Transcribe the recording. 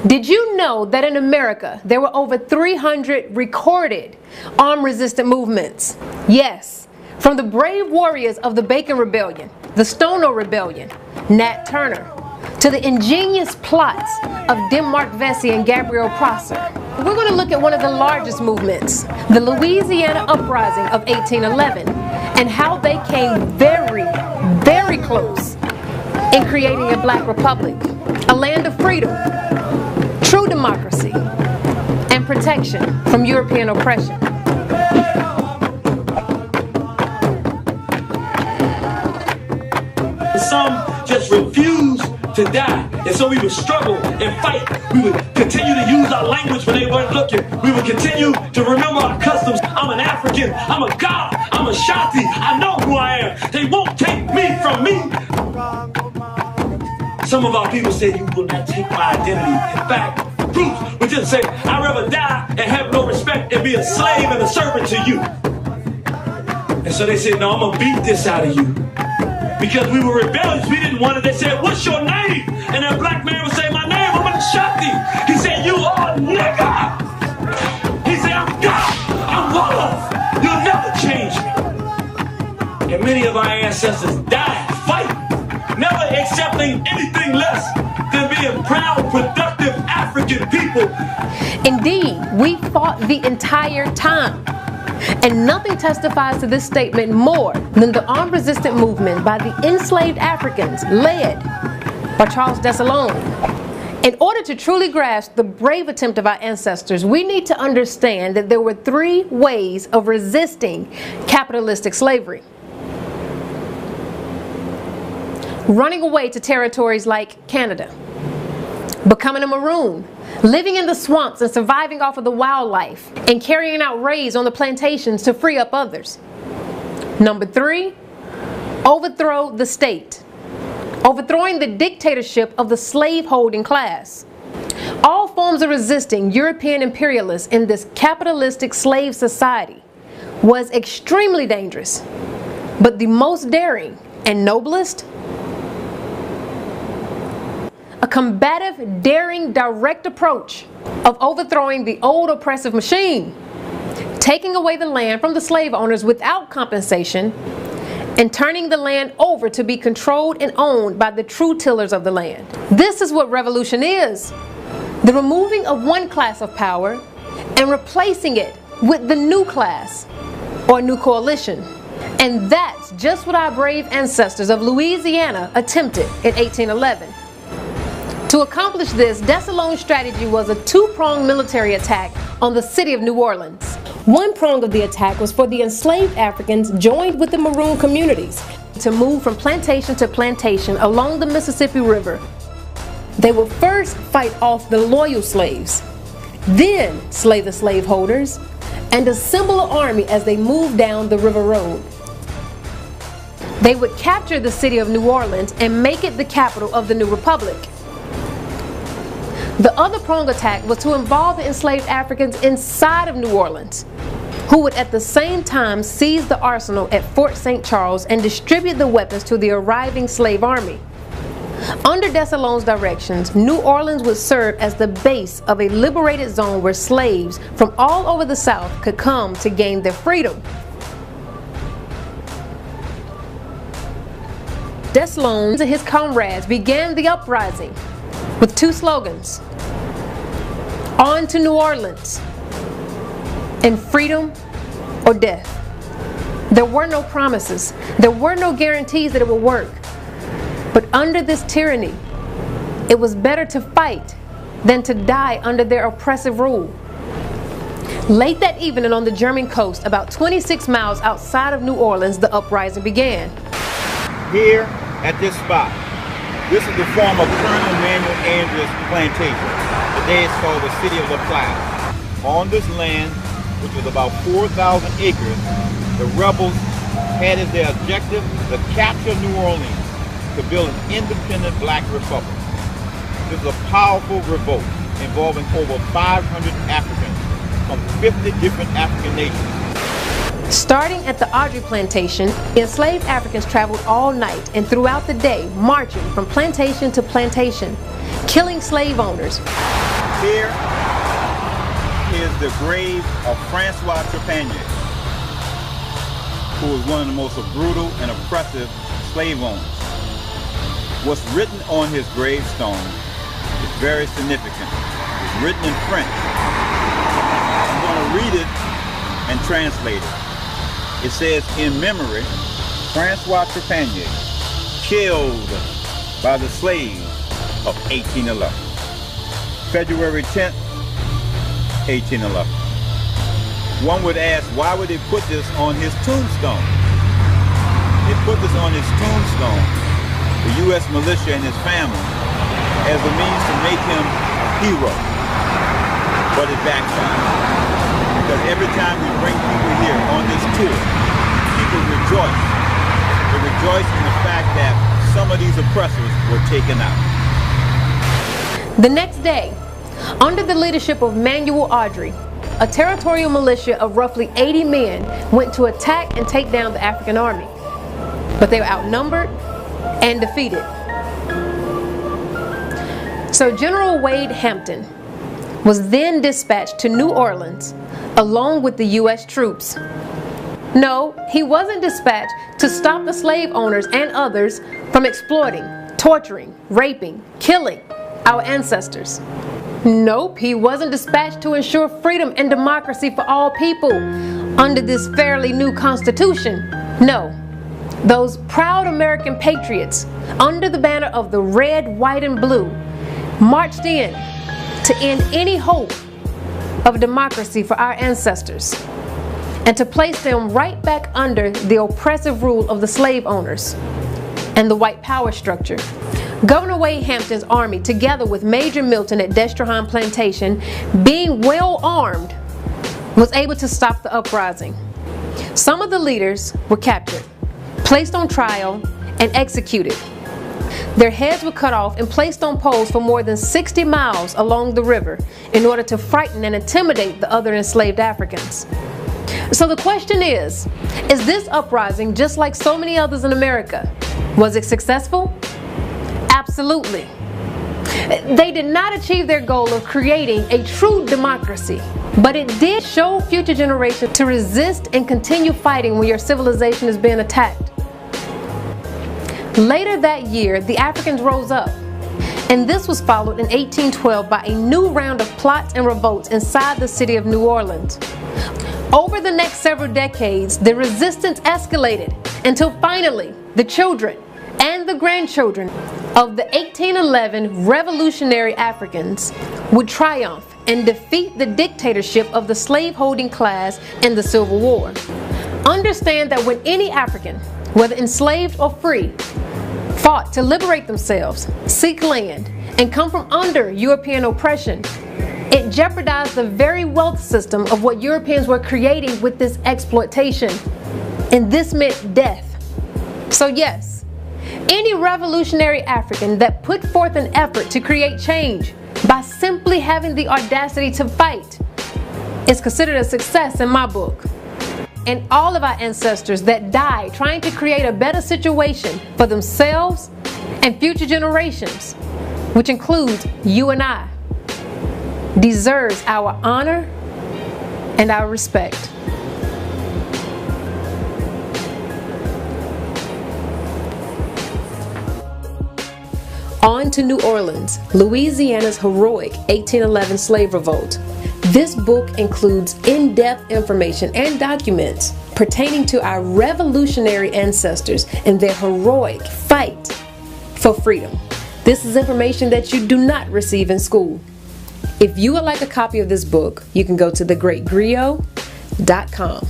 Did you know that in America there were over 300 recorded armed resistant movements? Yes, from the brave warriors of the Bacon Rebellion, the Stono Rebellion, Nat Turner, to the ingenious plots of Denmark Vesey and Gabriel Prosser. We're going to look at one of the largest movements, the Louisiana Uprising of 1811, and how they came very, very close in creating a black republic, a land of freedom, true democracy, and protection from European oppression. Some just refuse to die, and so we would struggle and fight. We would continue to use our language when they weren't looking. We would continue to remember our customs. I'm an African, I'm a God, I'm a Shanti, I know who I am. They won't take me from me. Some of our people say, you will not take my identity. In fact, Bruce would just say, I'd rather die and have no respect and be a slave and a servant to you. And so they said, no, I'm gonna beat this out of you. Because we were rebellious, we didn't want it. They said, what's your name? And that black man would say, my name, I'm an Ashanti. He said, you are a nigga. He said, I'm God, I'm Wolof. You'll never change me. And many of our ancestors died fighting, never accepting anything less than being proud, productive African people. Indeed, we fought the entire time. And nothing testifies to this statement more than the armed resistance movement by the enslaved Africans led by Charles Dessalines. In order to truly grasp the brave attempt of our ancestors, we need to understand that there were three ways of resisting capitalistic slavery. Running away to territories like Canada, becoming a maroon, living in the swamps and surviving off of the wildlife, and carrying out raids on the plantations to free up others. Number three, overthrow the state, overthrowing the dictatorship of the slave-holding class. All forms of resisting European imperialists in this capitalistic slave society was extremely dangerous, but the most daring and noblest, a combative, daring, direct approach of overthrowing the old oppressive machine, taking away the land from the slave owners without compensation, and turning the land over to be controlled and owned by the true tillers of the land. This is what revolution is: the removing of one class of power and replacing it with the new class or new coalition. And that's just what our brave ancestors of Louisiana attempted in 1811. To accomplish this, Dessalines' strategy was a two-pronged military attack on the city of New Orleans. One prong of the attack was for the enslaved Africans joined with the maroon communities to move from plantation to plantation along the Mississippi River. They would first fight off the loyal slaves, then slay the slaveholders, and assemble an army as they moved down the river road. They would capture the city of New Orleans and make it the capital of the new republic. The other prong attack was to involve the enslaved Africans inside of New Orleans, who would at the same time seize the arsenal at Fort St. Charles and distribute the weapons to the arriving slave army. Under Dessalines' directions, New Orleans would serve as the base of a liberated zone where slaves from all over the South could come to gain their freedom. Dessalines and his comrades began the uprising with two slogans: on to New Orleans and freedom or death. There were no promises, there were no guarantees that it would work. But under this tyranny, it was better to fight than to die under their oppressive rule. Late that evening on the German coast, about 26 miles outside of New Orleans, the uprising began. Here at this spot, this is the former Colonel Manuel Andrews plantation. Today it's called the city of La Place. On this land, which was about 4,000 acres, the rebels had as their objective to capture New Orleans to build an independent black republic. This was a powerful revolt involving over 500 Africans from 50 different African nations. Starting at the Audrey plantation, enslaved Africans traveled all night and throughout the day, marching from plantation to plantation, killing slave owners. Here is the grave of Francois Trepanier, who was one of the most brutal and oppressive slave owners. What's written on his gravestone is very significant. It's written in French. I'm going to read it and translate it. It says, "In memory, Francois Trepanier, killed by the slaves of 1811. February 10th, 1811. One would ask, why would they put this on his tombstone? They put this on his tombstone, the U.S. militia and his family, as a means to make him a hero. But it backfired. Because every time we bring people here on this tour, people rejoice. They rejoice in the fact that some of these oppressors were taken out. The next day, under the leadership of Manuel Audrey, a territorial militia of roughly 80 men went to attack and take down the African army. But they were outnumbered and defeated. So General Wade Hampton was then dispatched to New Orleans along with the U.S. troops. No, he wasn't dispatched to stop the slave owners and others from exploiting, torturing, raping, killing our ancestors. Nope, he wasn't dispatched to ensure freedom and democracy for all people under this fairly new constitution. No, those proud American patriots under the banner of the red, white, and blue marched in to end any hope of democracy for our ancestors and to place them right back under the oppressive rule of the slave owners and the white power structure. Governor Wade Hampton's army, together with Major Milton at Destrehan Plantation, being well armed, was able to stop the uprising. Some of the leaders were captured, placed on trial, and executed. Their heads were cut off and placed on poles for more than 60 miles along the river in order to frighten and intimidate the other enslaved Africans. So the question is this uprising just like so many others in America? Was it successful? Absolutely. They did not achieve their goal of creating a true democracy, but it did show future generations to resist and continue fighting when your civilization is being attacked. Later that year, the Africans rose up, and this was followed in 1812 by a new round of plots and revolts inside the city of New Orleans. Over the next several decades, the resistance escalated until finally the children and the grandchildren of the 1811 revolutionary Africans would triumph and defeat the dictatorship of the slave-holding class in the Civil War. Understand that when any African, whether enslaved or free, fought to liberate themselves, seek land, and come from under European oppression, it jeopardized the very wealth system of what Europeans were creating with this exploitation. And this meant death. So yes, any revolutionary African that put forth an effort to create change by simply having the audacity to fight is considered a success in my book. And all of our ancestors that died trying to create a better situation for themselves and future generations, which includes you and I, deserves our honor and our respect. On to New Orleans, Louisiana's heroic 1811 slave revolt. This book includes in-depth information and documents pertaining to our revolutionary ancestors and their heroic fight for freedom. This is information that you do not receive in school. If you would like a copy of this book, you can go to thegreatgriot.com.